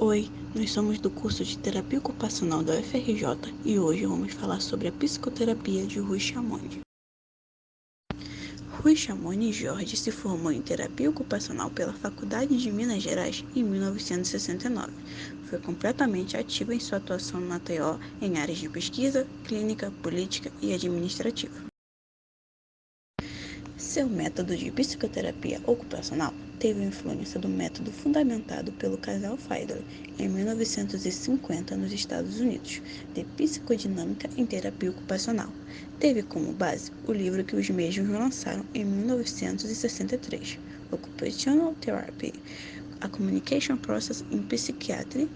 Oi, nós somos do curso de Terapia Ocupacional da UFRJ e hoje vamos falar sobre a psicoterapia de Rui Chamoni. Rui Chamoni Jorge se formou em Terapia Ocupacional pela Faculdade de Minas Gerais em 1969. Foi completamente ativo em sua atuação na TO em áreas de pesquisa, clínica, política e administrativa. Seu método de psicoterapia ocupacional teve influência do método fundamentado pelo casal Feidler em 1950 nos Estados Unidos, de psicodinâmica em terapia ocupacional. Teve como base o livro que os mesmos lançaram em 1963, Occupational Therapy: A Communication Process in Psychiatry,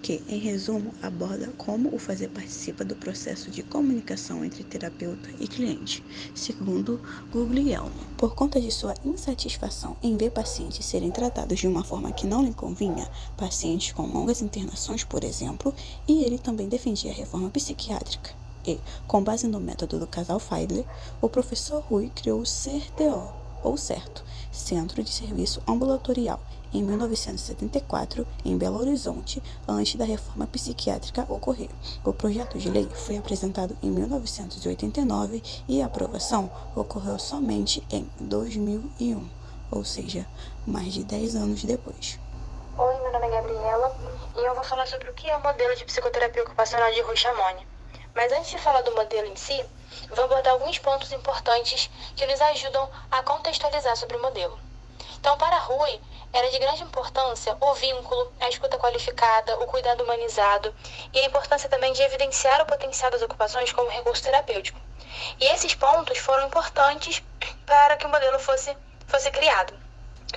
que, em resumo, aborda como o fazer participa do processo de comunicação entre terapeuta e cliente, segundo Guglielmo. Por conta de sua insatisfação em ver pacientes serem tratados de uma forma que não lhe convinha, pacientes com longas internações, por exemplo, e ele também defendia a reforma psiquiátrica. E, com base no método do casal Feidler, o professor Rui criou o CERTO, ou CERTO, Centro de Serviço Ambulatorial, em 1974, em Belo Horizonte, antes da reforma psiquiátrica ocorrer. O projeto de lei foi apresentado em 1989 e a aprovação ocorreu somente em 2001, ou seja, mais de 10 anos depois. Oi, meu nome é Gabriela e eu vou falar sobre o que é o modelo de psicoterapia ocupacional de Rui Chamoni. Mas antes de falar do modelo em si, vou abordar alguns pontos importantes que nos ajudam a contextualizar sobre o modelo. Então, para Rui, era de grande importância o vínculo, a escuta qualificada, o cuidado humanizado e a importância também de evidenciar o potencial das ocupações como recurso terapêutico. E esses pontos foram importantes para que o modelo fosse criado.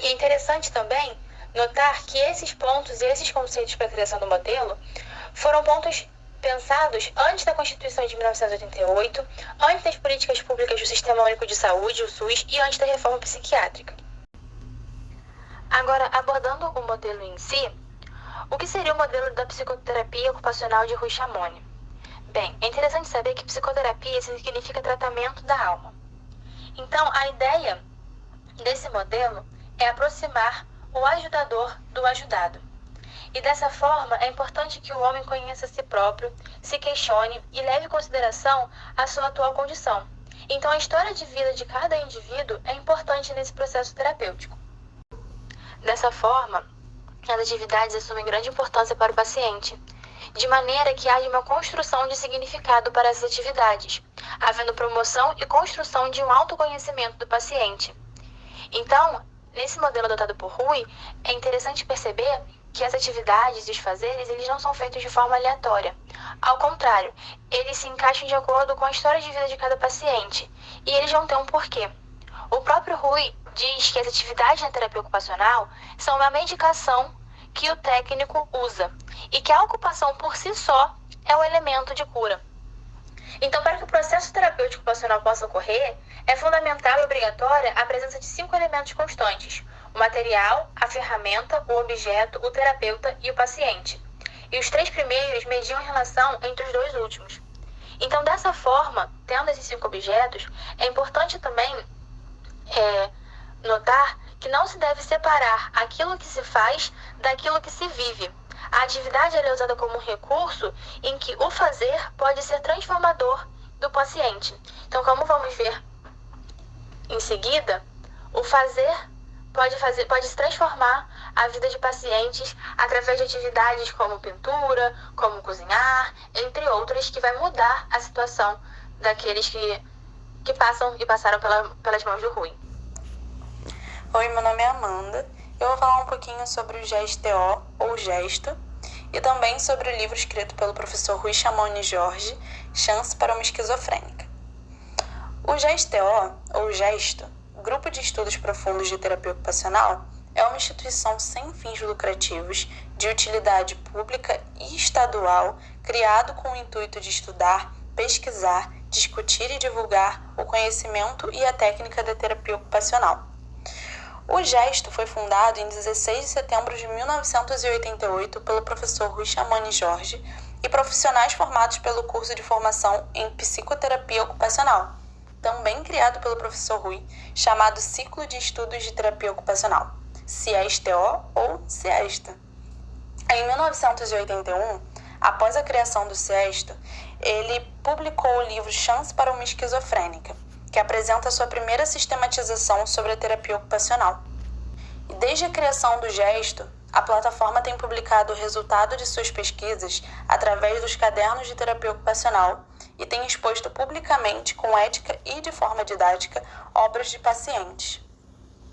E é interessante também notar que esses pontos e esses conceitos para a criação do modelo foram pontos pensados antes da Constituição de 1988, antes das políticas públicas do Sistema Único de Saúde, o SUS, e antes da reforma psiquiátrica. Agora, abordando o modelo em si, o que seria o modelo da psicoterapia ocupacional de Rui Chamoni? Bem, é interessante saber que psicoterapia significa tratamento da alma. Então, a ideia desse modelo é aproximar o ajudador do ajudado. E dessa forma, é importante que o homem conheça a si próprio, se questione e leve em consideração a sua atual condição. Então, a história de vida de cada indivíduo é importante nesse processo terapêutico. Dessa forma, as atividades assumem grande importância para o paciente, de maneira que haja uma construção de significado para essas atividades, havendo promoção e construção de um autoconhecimento do paciente. Então, nesse modelo adotado por Rui, é interessante perceber que as atividades e os fazeres, eles não são feitos de forma aleatória. Ao contrário, eles se encaixam de acordo com a história de vida de cada paciente, e eles vão ter um porquê. O próprio Rui diz que as atividades na terapia ocupacional são uma medicação que o técnico usa, e que a ocupação por si só é o elemento de cura. Então, para que o processo terapêutico ocupacional possa ocorrer, é fundamental e obrigatória a presença de 5 elementos constantes: o material, a ferramenta, o objeto, o terapeuta e o paciente. E os 3 primeiros mediam a relação entre os 2 últimos. Então, dessa forma, tendo esses 5 objetos, é importante também notar que não se deve separar aquilo que se faz daquilo que se vive. A atividade é usada como um recurso em que o fazer pode ser transformador do paciente. Então, como vamos ver em seguida, o fazer pode se transformar a vida de pacientes através de atividades como pintura, como cozinhar, entre outras, que vai mudar a situação daqueles que passam e passaram pelas mãos do Rui. Oi, meu nome é Amanda. Eu vou falar um pouquinho sobre o GESTO, ou Gesto, e também sobre o livro escrito pelo professor Rui Chamoni Jorge, Chance para uma Esquizofrênica. O GESTO, ou Gesto, Grupo de Estudos Profundos de Terapia Ocupacional, é uma instituição sem fins lucrativos, de utilidade pública e estadual, criado com o intuito de estudar, pesquisar, discutir e divulgar o conhecimento e a técnica da terapia ocupacional. O GESTO foi fundado em 16 de setembro de 1988 pelo professor Rui Chamoni Jorge e profissionais formados pelo curso de formação em psicoterapia ocupacional, também criado pelo professor Rui, chamado Ciclo de Estudos de Terapia Ocupacional, CIESTO ou CIESTA. Em 1981, após a criação do CIEST, ele publicou o livro Chance para uma Esquizofrênica, que apresenta sua primeira sistematização sobre a terapia ocupacional. E desde a criação do Gesto, a plataforma tem publicado o resultado de suas pesquisas através dos cadernos de terapia ocupacional e tem exposto publicamente, com ética e de forma didática, obras de pacientes.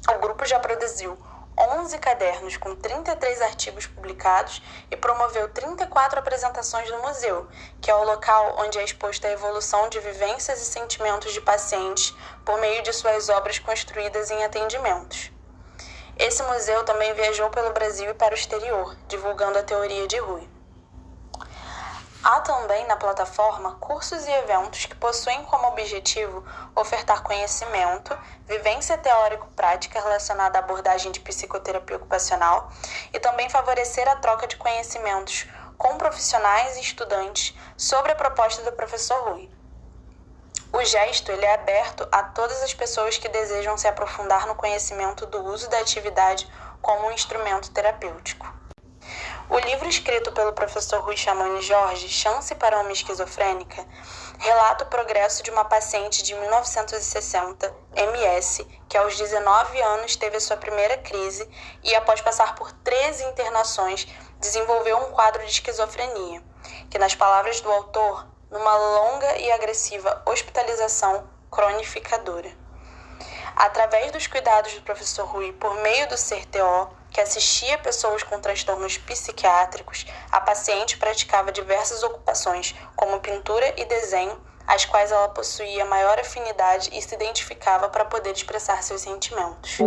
O grupo já produziu 11 cadernos com 33 artigos publicados e promoveu 34 apresentações no museu, que é o local onde é exposta a evolução de vivências e sentimentos de pacientes por meio de suas obras construídas em atendimentos. Esse museu também viajou pelo Brasil e para o exterior, divulgando a teoria de Rui. Há também na plataforma cursos e eventos que possuem como objetivo ofertar conhecimento, vivência teórico-prática relacionada à abordagem de psicoterapia ocupacional e também favorecer a troca de conhecimentos com profissionais e estudantes sobre a proposta do professor Rui. O Gesto ele é aberto a todas as pessoas que desejam se aprofundar no conhecimento do uso da atividade como um instrumento terapêutico. O livro escrito pelo professor Rui Chamouni Jorge, Chance para uma Esquizofrênica, relata o progresso de uma paciente de 1960, MS, que aos 19 anos teve a sua primeira crise e, após passar por 13 internações, desenvolveu um quadro de esquizofrenia, que, nas palavras do autor, numa longa e agressiva hospitalização cronificadora. Através dos cuidados do professor Rui por meio do CRTO, que assistia pessoas com transtornos psiquiátricos, a paciente praticava diversas ocupações, como pintura e desenho, às quais ela possuía maior afinidade e se identificava para poder expressar seus sentimentos.